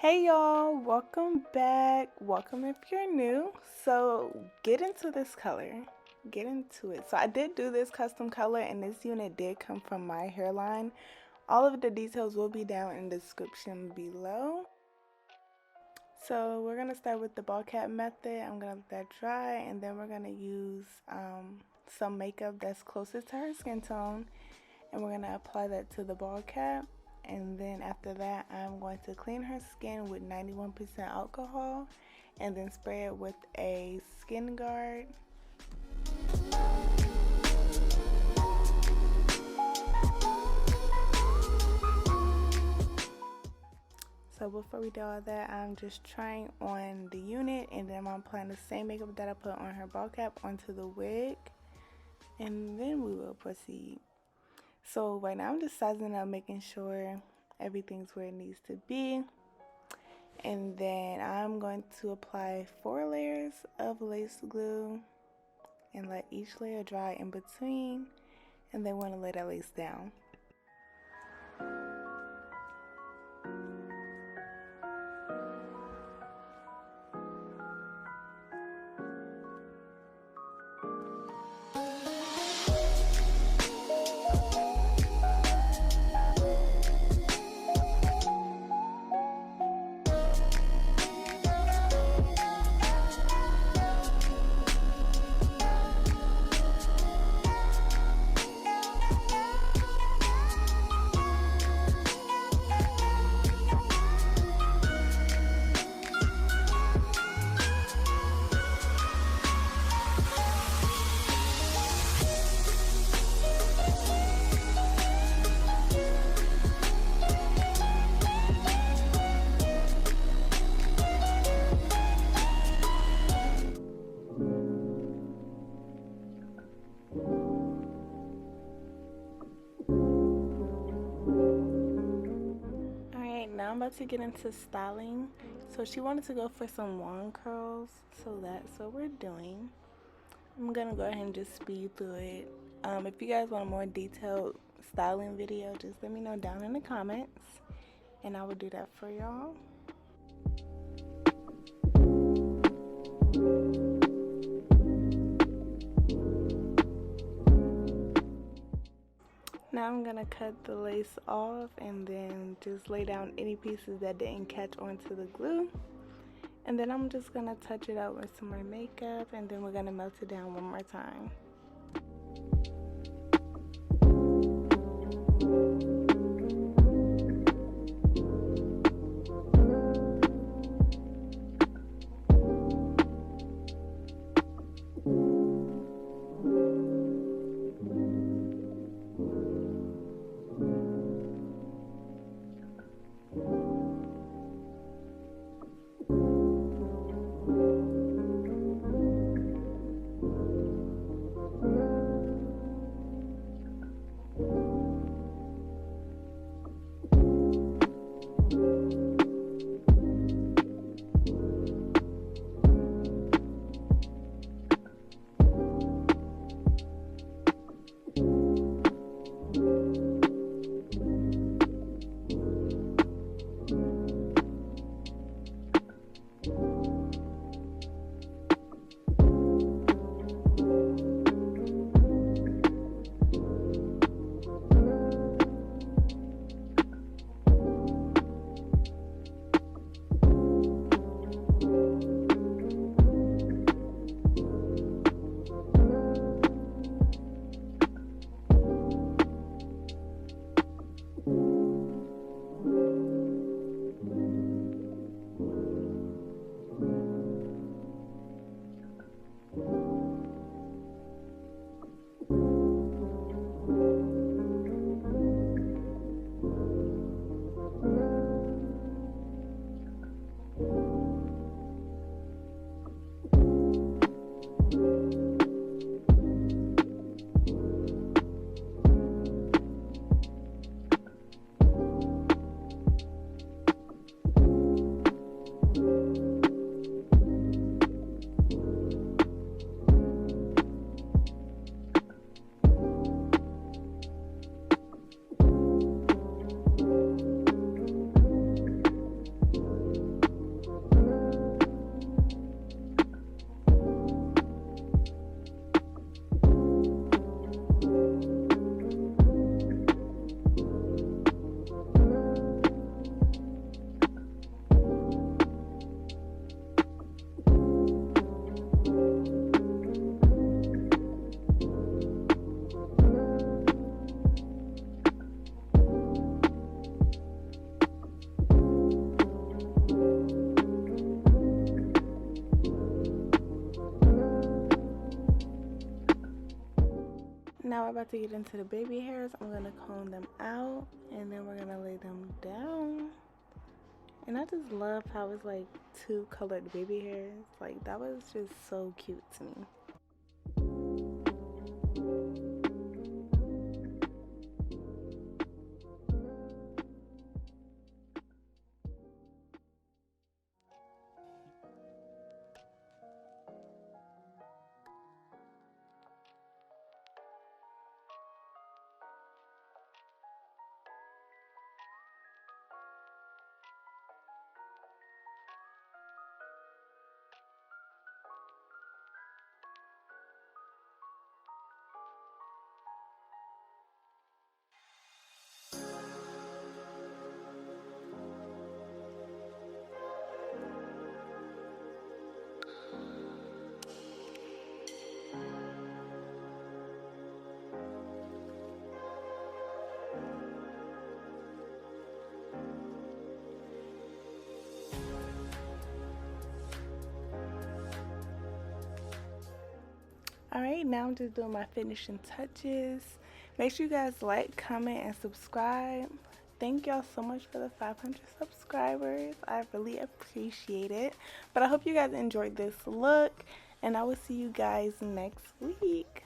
Hey y'all, welcome back. Welcome if you're new. So get into this color. Get into it. So I did do this custom color and this unit did come from my hairline. All of the details will be down in the description below. So we're going to start with the ball cap method. I'm going to let that dry and then we're going to use some makeup that's closest to her skin tone. And we're going to apply that to the ball cap. And then after that, I'm going to clean her skin with 91% alcohol and then spray it with a skin guard. So before we do all that, I'm just trying on the unit and then I'm applying the same makeup that I put on her ball cap onto the wig. And then we will proceed. So right now I'm just sizing up, making sure everything's where it needs to be. And then I'm going to apply 4 layers of lace glue and let each layer dry in between. And then we're going to lay that lace down. Now I'm about to get into styling. So she wanted to go for some long curls, so that's what we're doing. I'm gonna go ahead and just speed through it. If you guys want a more detailed styling video, just let me know down in the comments and I will do that for y'all. Now I'm gonna cut the lace off and then just lay down any pieces that didn't catch onto the glue. And then I'm just gonna touch it up with some more makeup and then we're gonna melt it down one more time. about to get into the baby hairs. I'm gonna comb them out and then we're gonna lay them down. And I just love how it's like two colored baby hairs. Like, that was just so cute to me. Alright, now I'm just doing my finishing touches. Make sure you guys like, comment, and subscribe. Thank y'all so much for the 500 subscribers. I really appreciate it. But I hope you guys enjoyed this look, and I will see you guys next week.